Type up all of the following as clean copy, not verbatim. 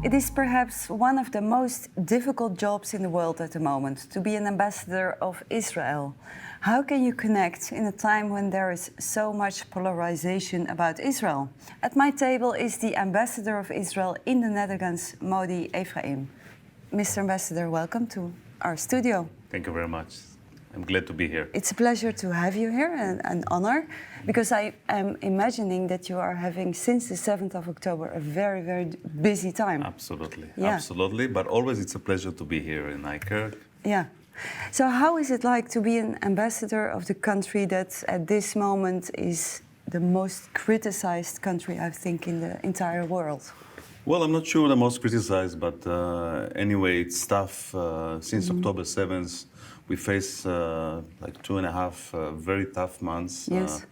It is perhaps one of the most difficult jobs in the world at the moment, to be an ambassador of Israel. How can you connect in a time when there is so much polarization about Israel? At my table is the ambassador of Israel in the Netherlands, Modi Ephraim. Mr. Ambassador, welcome to our studio. Thank you very much. I'm glad to be here. It's a pleasure to have you here, and an honor, because I am imagining that you are having, since the 7th of October, a very, very busy time. Absolutely, Yeah. absolutely. But always it's a pleasure to be here in Nijkerk. Yeah. So how is it like to be an ambassador of the country that at this moment is the most criticized country, I think, in the entire world? Well, I'm not sure the most criticized, but anyway, it's tough. Since October 7th, we face like 2.5 very tough months. Yes.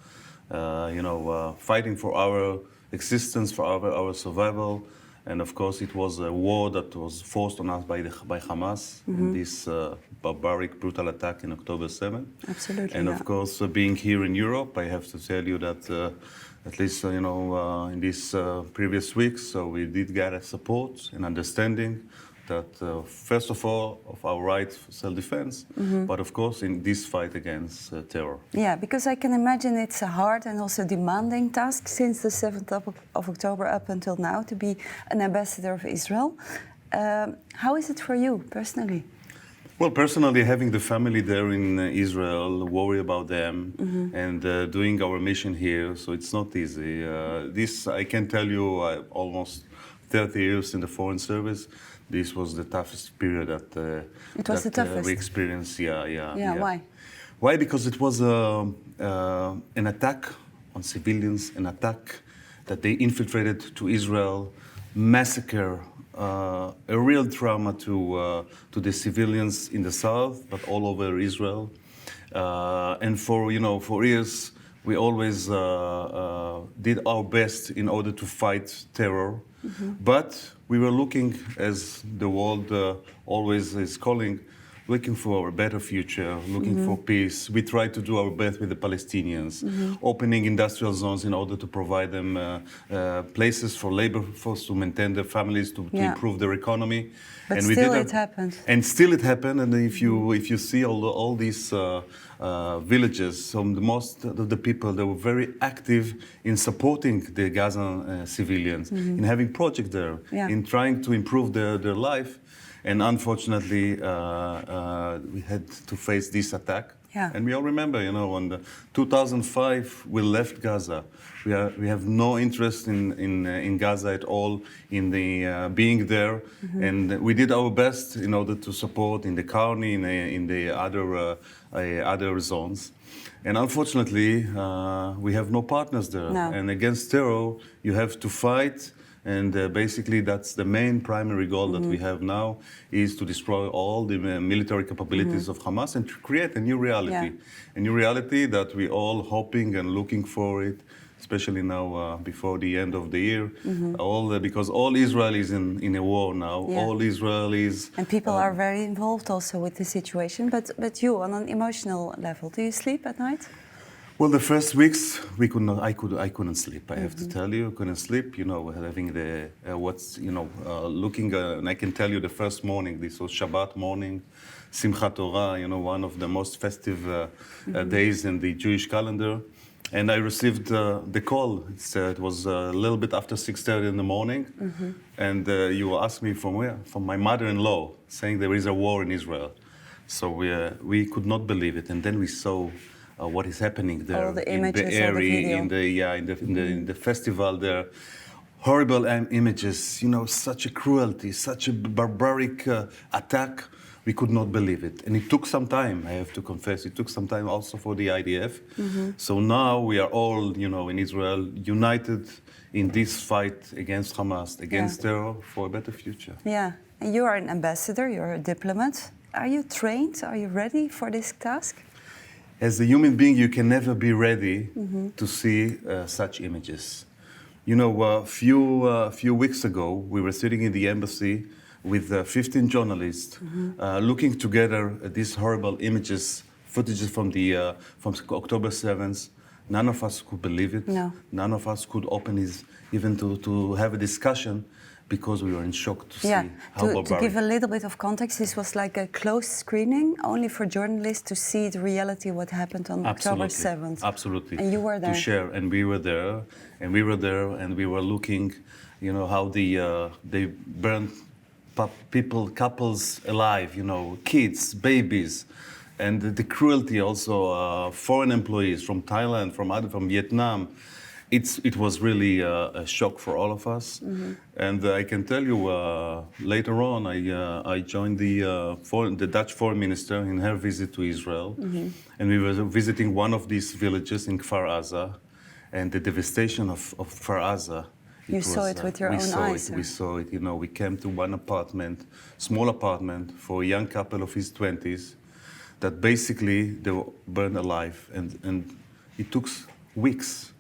Fighting for our existence, for our survival. And of course, it was a war that was forced on us by Hamas in this barbaric, brutal attack in October 7th. Absolutely. And of course, being here in Europe, I have to tell you that at least, in these previous weeks, so we did get a support and understanding that, first of all, of our right for self-defense, but of course in this fight against terror. Yeah, because I can imagine it's a hard and also demanding task since the 7th of October up until now to be an ambassador of Israel. How is it for you personally? Well, personally, having the family there in Israel, worry about them, and doing our mission here, so it's not easy. This, I can tell you, almost 30 years in the Foreign Service, this was the toughest period that, it was the toughest. We experienced. Yeah. Why? Why? Because it was an attack on civilians, an attack that they infiltrated to Israel, massacre, a real trauma to the civilians in the south, but all over Israel. And for years, we always did our best in order to fight terror. But we were looking, as the world always is calling, looking for a better future, looking for peace. We tried to do our best with the Palestinians, opening industrial zones in order to provide them places for labor force to maintain their families, to improve their economy. But and still it happened. And still it happened. And if you see all these villages, most of the people, they were very active in supporting the Gaza civilians, in having projects there, in trying to improve their life. And unfortunately, we had to face this attack. Yeah. And we all remember, in 2005, we left Gaza. We have no interest in Gaza at all, in the being there. And we did our best in order to support in the county, in the other zones. And unfortunately, we have no partners there. No. And against terror, you have to fight. And basically, that's the main primary goal that we have now, is to destroy all the military capabilities of Hamas and to create a new reality. A new reality that we're all hoping and looking for it, especially now before the end of the year. Because all Israel is in a war now. All Israel is... And people are very involved also with the situation. But you, on an emotional level, do you sleep at night? Well, the first weeks I couldn't sleep. I have to tell you, couldn't sleep. Having the looking, and I can tell you the first morning. This was Shabbat morning, Simchat Torah. One of the most festive days in the Jewish calendar. And I received the call. It was a little bit after 6:30 in the morning, and you asked me from where? From my mother-in-law, saying there is a war in Israel. So we could not believe it, and then we saw. What is happening there all the images, in the area, in the festival there. Horrible images, such a cruelty, such a barbaric attack. We could not believe it. And it took some time, I have to confess. It took some time also for the IDF. So now we are all, in Israel, united in this fight against Hamas, against terror, for a better future. Yeah, and you are an ambassador, you're a diplomat. Are you trained? Are you ready for this task? As a human being, you can never be ready to see such images. A few weeks ago, we were sitting in the embassy with 15 journalists, looking together at these horrible images, footages from October 7th. None of us could believe it. No. None of us could open even to have a discussion. because we were in shock to see Yeah, how to barbaric. give a little bit of context, this was like a closed screening, only for journalists to see the reality what happened on October 7th. Absolutely. And you were there. To share, and we were there, and we were there, and we were looking, you know, how they burned people, couples alive, you know, kids, babies, and the cruelty also, foreign employees from Thailand, from Vietnam. It was really a shock for all of us, and I can tell you later on I joined the Dutch foreign minister in her visit to Israel, and we were visiting one of these villages in Kfar Aza, and the devastation of Kfar Aza. You saw it with your own eyes. We saw it. You know, we came to one apartment, small apartment for a young couple of his 20s, that basically they were burned alive, and it took weeks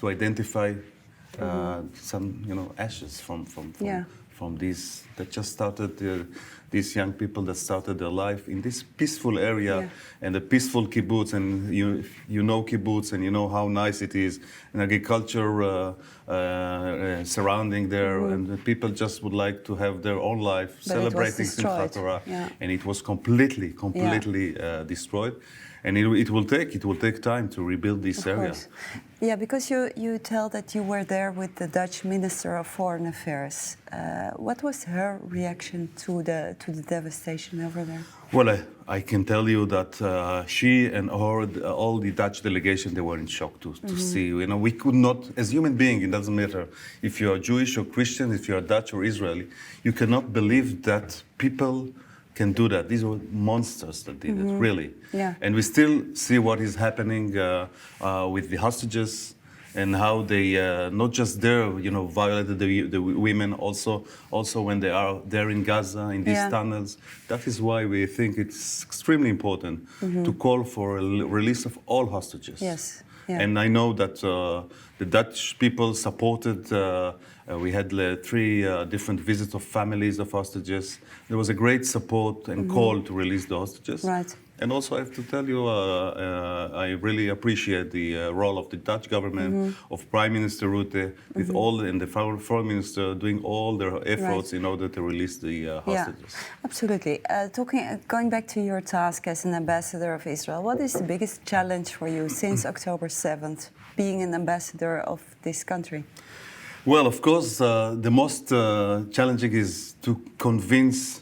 to identify some, you know, ashes from these that just started. These young people that started their life in this peaceful area and a peaceful kibbutz, and you know kibbutz, and you know how nice it is, and agriculture surrounding there, and the people just would like to have their own life, but celebrating Simchat Torah, and it was completely destroyed. And it will take time to rebuild this area. Yeah, because you tell that you were there with the Dutch Minister of Foreign Affairs. What was her reaction to the devastation over there? Well, I can tell you that she and all the Dutch delegation, they were in shock to see. You know, we could not, as human beings, it doesn't matter if you are Jewish or Christian, if you are Dutch or Israeli, you cannot believe that people can do that. These were monsters that did it, really. Yeah. And we still see what is happening with the hostages, and how they not just there, you know, violated the women, also when they are there in Gaza, in these tunnels. That is why we think it's extremely important to call for a release of all hostages. Yes. Yeah. And I know that the Dutch people supported. We had 3 different visits of families of hostages. There was a great support and call to release the hostages. Right. And also, I have to tell you, I really appreciate the role of the Dutch government, of Prime Minister Rutte, with and the Foreign Minister doing all their efforts in order to release the hostages. Yeah, absolutely. Going back to your task as an ambassador of Israel, what is the biggest challenge for you since October 7th, being an ambassador of this country? Well, of course, the most challenging is to convince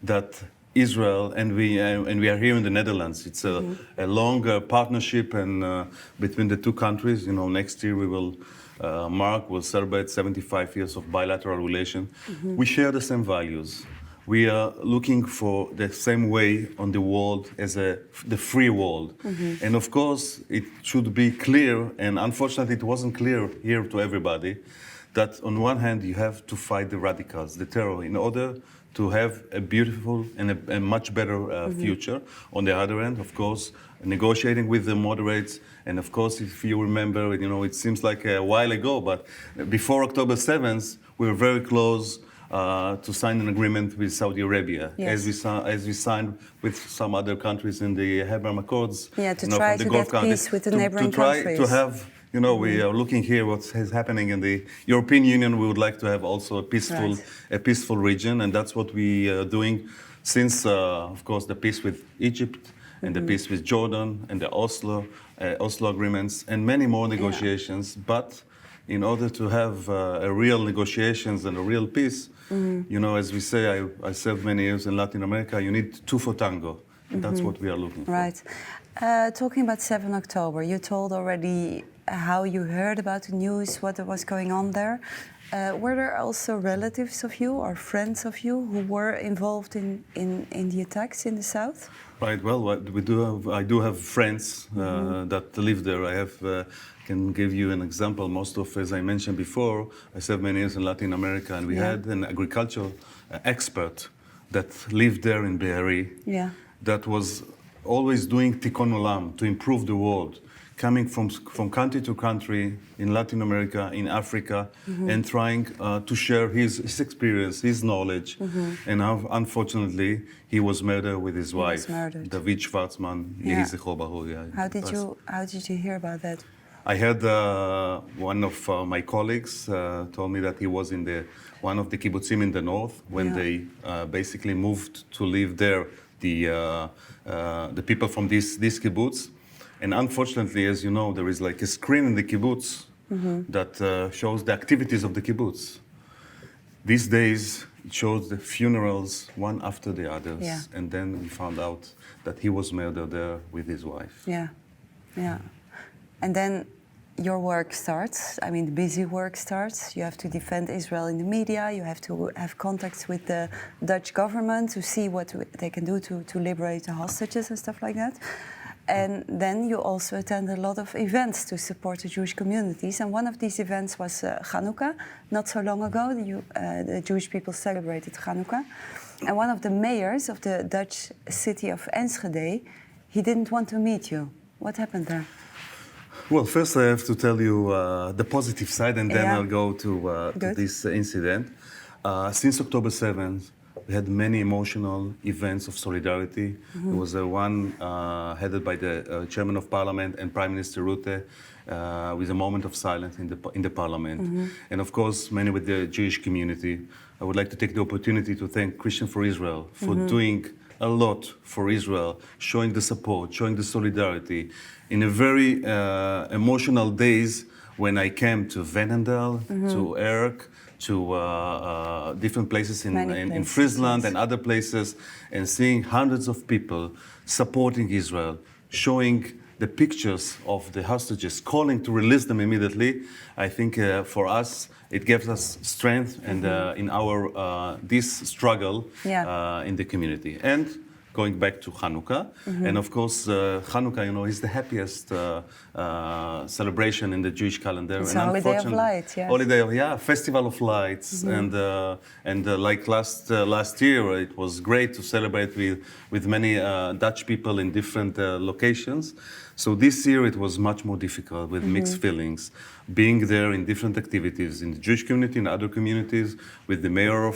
that Israel, and we are here in the Netherlands. It's a longer partnership and between the two countries. You know, next year we will we'll celebrate 75 years of bilateral relation. We share the same values. We are looking for the same way on the world as the free world. And of course, it should be clear, and unfortunately it wasn't clear here to everybody, that on one hand you have to fight the radicals, the terror, in order to have a beautiful and a much better future. On the other end, of course, negotiating with the moderates. And of course, if you remember, you know, it seems like a while ago, but before October 7th, we were very close to sign an agreement with Saudi Arabia, as we signed with some other countries in the Abraham Accords. Yeah, to try to get peace with the neighboring countries. To have, you know, we are looking here what is happening in the European Union. We would like to have also a peaceful region, and that's what we are doing since, of course, the peace with Egypt and the peace with Jordan and the Oslo agreements and many more negotiations. But in order to have a real negotiations and a real peace, you know, as we say, I served many years in Latin America, you need 2 for tango. And that's what we are looking for. Right. Talking about 7 October, you told already how you heard about the news, what was going on there. Were there also relatives of you or friends of you who were involved in the attacks in the south? Right. Well, I do have friends that live there. I can give you an example. Most of, as I mentioned before, I served many years in Latin America, and we had an agricultural expert that lived there in Be'eri. Yeah. That was always doing tikkun olam, to improve the world, coming from country to country in Latin America, in Africa, and trying to share his experience, his knowledge. And unfortunately, he was murdered with his wife, David Schwarzman. How did you hear about that? I heard one of my colleagues told me that he was in one of the kibbutzim in the north when they basically moved to live there, the people from this kibbutz. And unfortunately, as you know, there is like a screen in the kibbutz that shows the activities of the kibbutz. These days, it shows the funerals one after the others. Yeah. And then we found out that he was murdered there with his wife. Yeah, yeah. And then your work starts. I mean, the busy work starts. You have to defend Israel in the media. You have to have contacts with the Dutch government to see what they can do to liberate the hostages and stuff like that. And then you also attend a lot of events to support the Jewish communities. And one of these events was Hanukkah. Not so long ago, the Jewish people celebrated Hanukkah. And one of the mayors of the Dutch city of Enschede, he didn't want to meet you. What happened there? Well, first I have to tell you the positive side, and then I'll go to this incident. Since October 7th, we had many emotional events of solidarity. There was one headed by the Chairman of Parliament and Prime Minister Rutte, with a moment of silence in the Parliament. And of course, many with the Jewish community. I would like to take the opportunity to thank Christian for Israel for doing a lot for Israel, showing the support, showing the solidarity. In a very emotional days when I came to Veenendaal, to Erk, to different places in Friesland and other places, and seeing hundreds of people supporting Israel, showing the pictures of the hostages, calling to release them immediately. I think for us, it gives us strength and in our this struggle in the community. And going back to Hanukkah, and of course Hanukkah, you know, is the happiest celebration in the Jewish calendar. It's a holiday of lights, yes. Holiday of festival of lights, and like last year, it was great to celebrate with many Dutch people in different locations. So this year it was much more difficult with mixed feelings, being there in different activities in the Jewish community and other communities, with the mayor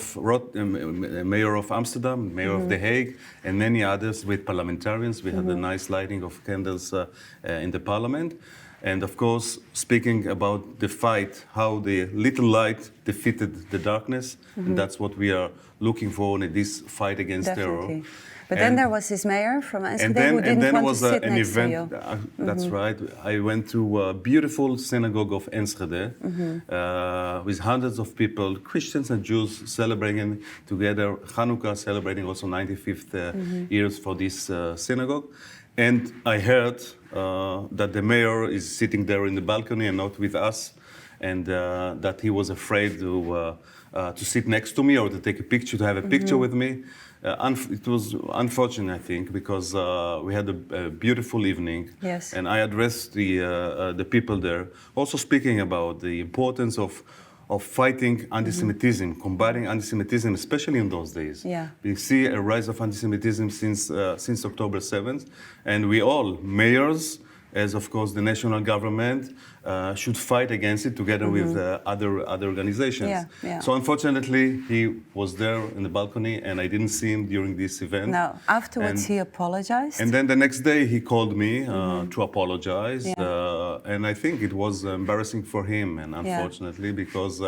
of Amsterdam, mayor of The Hague, and many others with parliamentarians. We had a nice lighting of candles in the parliament. And of course, speaking about the fight, how the little light defeated the darkness, and that's what we are looking for in this fight against terror. But then there was this mayor from Enschede who didn't want to sit next to you. That's right. I went to a beautiful synagogue of Enschede with hundreds of people, Christians and Jews, celebrating together Hanukkah, celebrating also 95th years for this synagogue. And I heard that the mayor is sitting there in the balcony and not with us, and that he was afraid to sit next to me or to take a picture, to have a picture with me. It was unfortunate, I think, because we had a beautiful evening, and I addressed the people there, also speaking about the importance of fighting anti-Semitism, combating anti-Semitism, especially in those days. We see a rise of anti-Semitism since October 7th, and we all, mayors, as of course the national government, should fight against it together with other organizations. So unfortunately, he was there in the balcony, and I didn't see him during this event. Now, afterwards, he apologized. And then the next day, he called me to apologize, and I think it was embarrassing for him, and unfortunately, because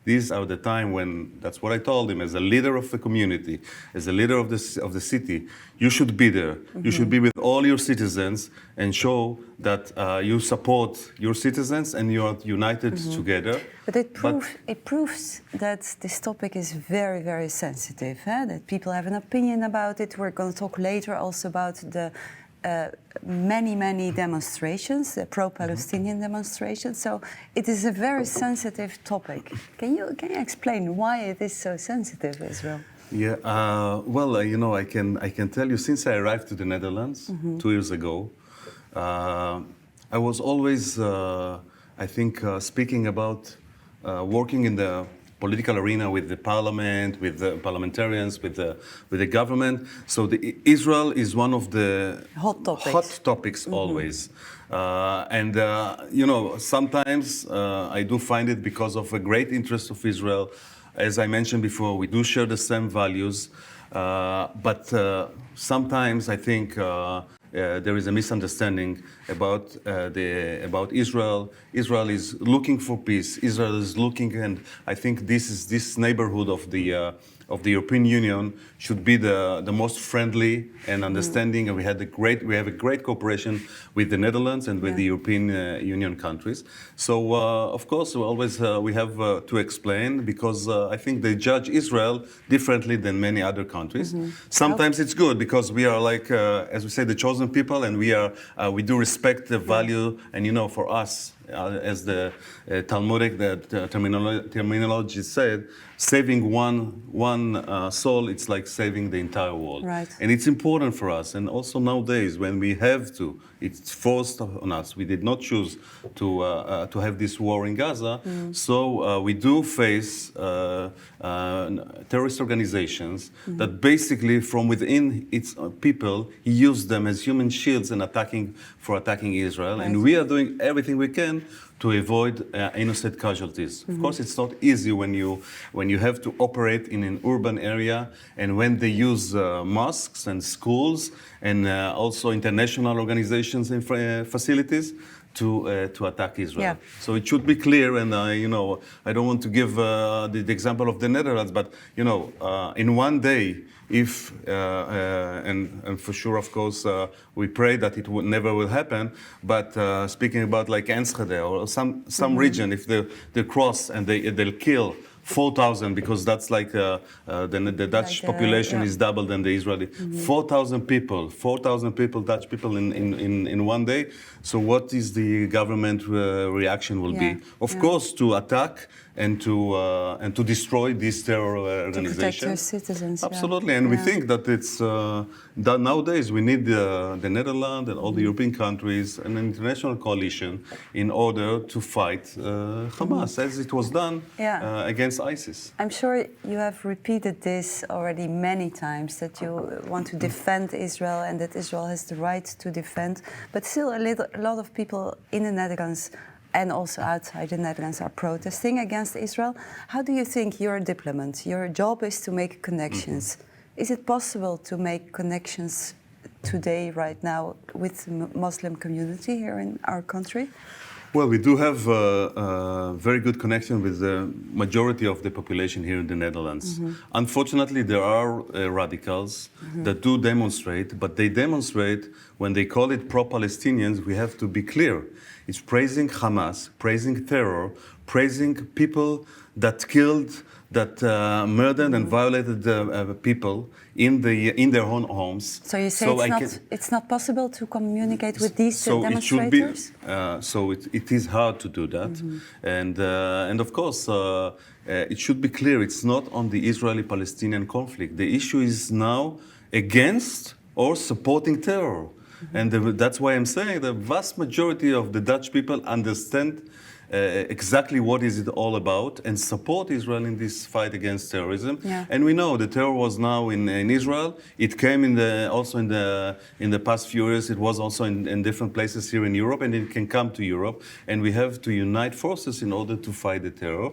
these are the time when, that's what I told him, as a leader of the community, as a leader of the city, you should be there. You should be with all your citizens and show that you support your citizens and you are united together. But it proves that this topic is very, very sensitive, that people have an opinion about it. We're going to talk later also about the many demonstrations, the pro-Palestinian demonstrations. So it is a very sensitive topic. Can you explain why it is so sensitive, Israel? Yeah, well, you know, I can tell you, since I arrived to the Netherlands 2 years ago, I was always, I think, speaking about working in the political arena with the parliament, with the parliamentarians, with the government. So Israel is one of the hot topics always. And, you know, sometimes I do find it because of a great interest of Israel. As I mentioned before, we do share the same values. But sometimes I think there is a misunderstanding about Israel. Israel is looking for peace. Israel is looking, and I think this neighborhood of the European Union should be the most friendly and understanding. And we have a great cooperation with the Netherlands and with the European Union countries. So of course, we have to explain, because I think they judge Israel differently than many other countries. Sometimes it's good because we are like, as we say, the chosen people, and we do respect the value. And for us, as the Talmudic terminology said, saving one soul, it's like saving the entire world. Right. And it's important for us. And also nowadays, when we have to, it's forced on us. We did not choose to have this war in Gaza. So we do face terrorist organizations that basically, from within its people, use them as human shields and attacking Israel. Right. And we are doing everything we can to avoid innocent casualties. Of course, it's not easy when you have to operate in an urban area, and when they use mosques and schools and also international organizations and facilities to attack Israel. Yeah. So it should be clear, and I don't want to give the example of the Netherlands, but in one day, if and for sure, of course, we pray that it never will happen. But speaking about like Enschede or some region, if they cross and they'll kill 4,000, because that's like the Dutch population is double than the Israeli. 4,000 people, Dutch people in one day. So what is the government reaction will be? Of course, to attack and to destroy this terror organization. To protect your citizens. Absolutely, and we think that it's that nowadays we need the Netherlands and all the European countries and an international coalition in order to fight Hamas, as it was done against ISIS. I'm sure you have repeated this already many times, that you want to defend Israel and that Israel has the right to defend. But still, a lot of people in the Netherlands and also outside the Netherlands are protesting against Israel. How do you think, you're a diplomat, your job is to make connections. Is it possible to make connections today, right now, with the Muslim community here in our country? Well, we do have a very good connection with the majority of the population here in the Netherlands. Unfortunately, there are radicals that do demonstrate, but they demonstrate when they call it pro-Palestinians. We have to be clear. It's praising Hamas, praising terror, praising people that killed, that murdered and violated people in their own homes. So you say it's not possible to communicate with these demonstrators? It is hard to do that. And of course, it should be clear, it's not on the Israeli-Palestinian conflict. The issue is now against or supporting terror. And that's why I'm saying the vast majority of the Dutch people understand exactly what is it all about and support Israel in this fight against terrorism. And we know the terror was now in Israel. It came also in the past few years. It was also in different places here in Europe, and it can come to Europe. And we have to unite forces in order to fight the terror.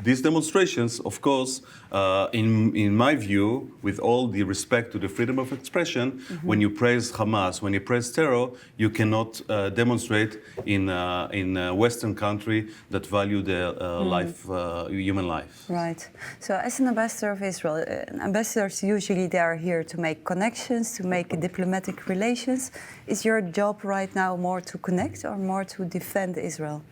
These demonstrations, of course, in my view, with all the respect to the freedom of expression, when you praise Hamas, when you praise terror, you cannot demonstrate in Western country that value the human life. Right. So as an ambassador of Israel, ambassadors usually they are here to make connections, to make diplomatic relations. Is your job right now more to connect or more to defend Israel?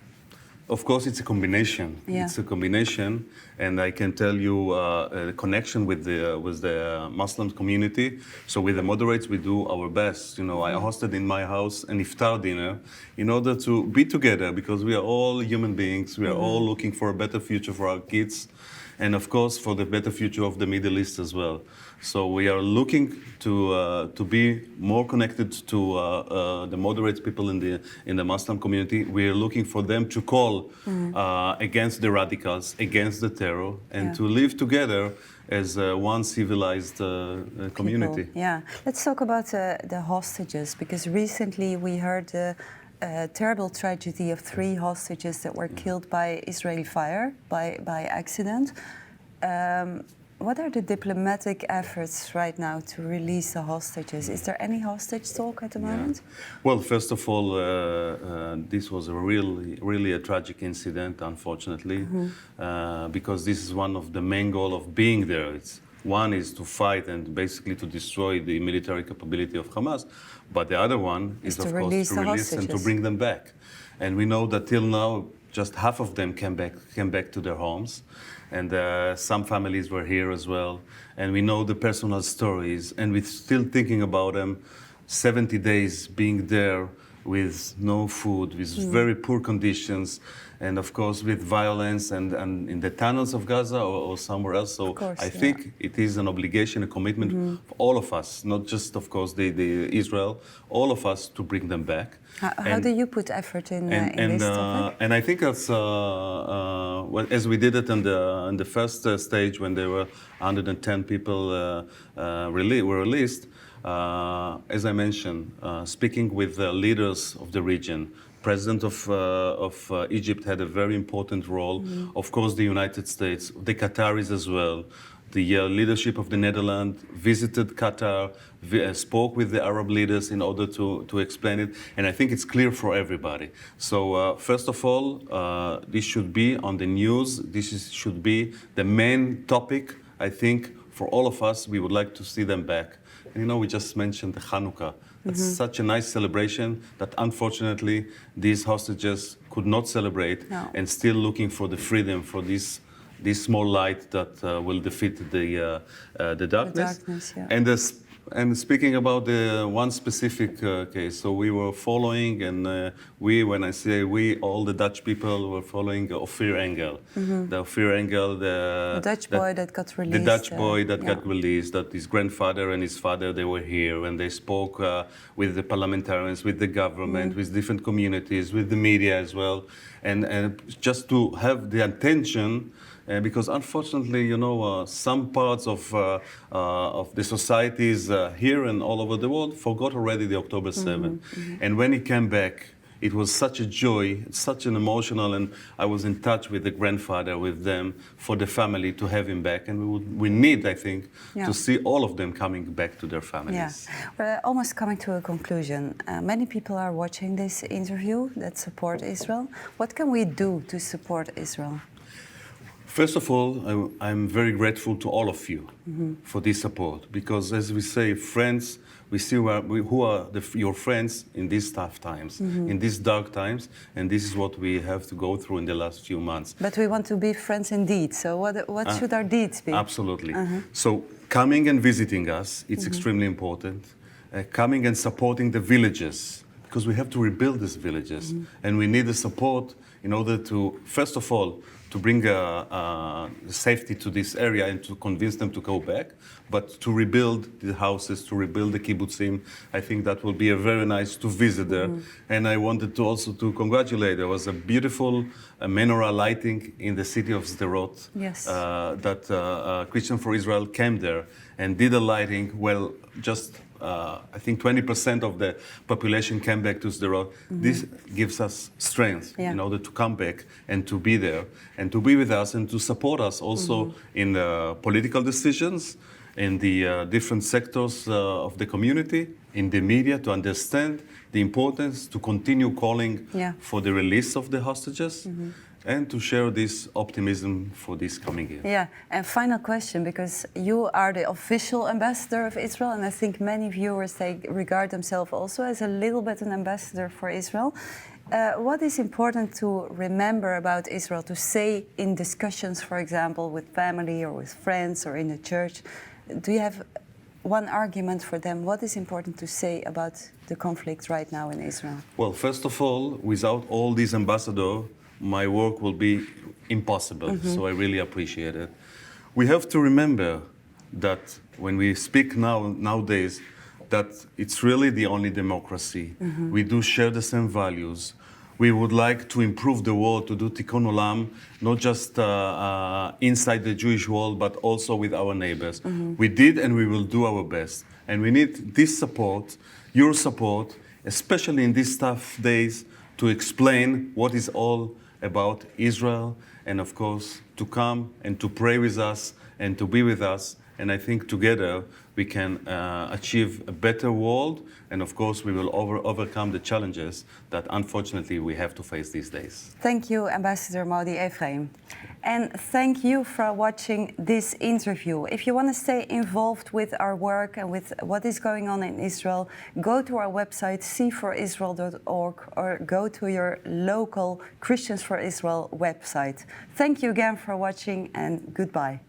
Of course, it's a combination. It's a combination, and I can tell you a connection with the Muslim community. So with the moderates, we do our best. I hosted in my house an iftar dinner in order to be together, because we are all human beings. We are all looking for a better future for our kids, and of course for the better future of the Middle East as well. So we are looking to be more connected to the moderate people in the Muslim community. We are looking for them to call against the radicals, against the terror, and to live together as one civilized community. Let's talk about the hostages, because recently we heard the terrible tragedy of 3 hostages that were killed by Israeli fire, by accident. what are the diplomatic efforts right now to release the hostages? Is there any hostage talk at the moment? Well, first of all, this was a really a tragic incident, unfortunately, because this is one of the main goals of being there. One is to fight and basically to destroy the military capability of Hamas, but the other one is of course to release and to bring them back. And we know that till now, just half of them came back to their homes, and some families were here as well. And we know the personal stories, and we're still thinking about them. 70 days being there with no food, with very poor conditions, and of course with violence and in the tunnels of Gaza or somewhere else. So I think it is an obligation, a commitment for all of us, not just of course the Israel, all of us to bring them back. How do you put effort in this topic? And I think that's as we did it in the first stage when there were 110 people were released. As I mentioned, speaking with the leaders of the region, President of Egypt had a very important role. Of course, the United States, the Qataris as well. The leadership of the Netherlands visited Qatar, spoke with the Arab leaders in order to explain it. And I think it's clear for everybody. So first of all, this should be on the news. Should be the main topic, I think, for all of us. We would like to see them back. And, you know, we just mentioned the Hanukkah. It's such a nice celebration that unfortunately these hostages could not celebrate and still looking for the freedom, for this small light that will defeat the darkness. And speaking about the one specific case, so we were following, and when I say we, all the Dutch people were following Ophir Engel. The Ophir Engel, the Dutch boy that got released. The Dutch boy that got released, that his grandfather and his father, they were here, and they spoke with the parliamentarians, with the government, with different communities, with the media as well, and just to have the attention. Because unfortunately, you know, some parts of the societies here and all over the world forgot already the October 7th. And when he came back, it was such a joy, such an emotional, and I was in touch with the grandfather, with them, for the family to have him back. And we need, I think, to see all of them coming back to their families. Yeah, we're almost coming to a conclusion. Many people are watching this interview that support Israel. What can we do to support Israel? First of all, I'm very grateful to all of you for this support, because as we say, friends, we see who are your friends in these tough times, in these dark times, and this is what we have to go through in the last few months. But we want to be friends indeed, so what should our deeds be? Absolutely. So coming and visiting us, it's extremely important. Coming and supporting the villages, because we have to rebuild these villages, and we need the support in order to, first of all, to bring safety to this area and to convince them to go back, but to rebuild the houses, to rebuild the kibbutzim. I think that will be a very nice to visit there. And I wanted to also to congratulate. There was a beautiful menorah lighting in the city of Sderot. Yes. That Christian for Israel came there and did a lighting. Well, just I think 20% of the population came back to Sderot. This gives us strength in order to come back and to be there and to be with us and to support us also in political decisions, in the different sectors of the community, in the media, to understand the importance to continue calling for the release of the hostages. And to share this optimism for this coming year. Yeah, and final question, because you are the official ambassador of Israel, and I think many viewers regard themselves also as a little bit an ambassador for Israel. What is important to remember about Israel, to say in discussions, for example, with family or with friends or in the church? Do you have one argument for them? What is important to say about the conflict right now in Israel? Well, first of all, without all these ambassadors, my work will be impossible, so I really appreciate it. We have to remember that when we speak nowadays, that it's really the only democracy. We do share the same values. We would like to improve the world, to do tikkun olam, not just inside the Jewish world, but also with our neighbors. We did and we will do our best. And we need this support, your support, especially in these tough days, to explain what is all about Israel and of course to come and to pray with us and to be with us. And I think together we can achieve a better world, and of course we will overcome the challenges that unfortunately we have to face these days. Thank you, Ambassador Modi Ephraim. And thank you for watching this interview. If you want to stay involved with our work and with what is going on in Israel, go to our website, cforisrael.org, or go to your local Christians for Israel website. Thank you again for watching, and goodbye.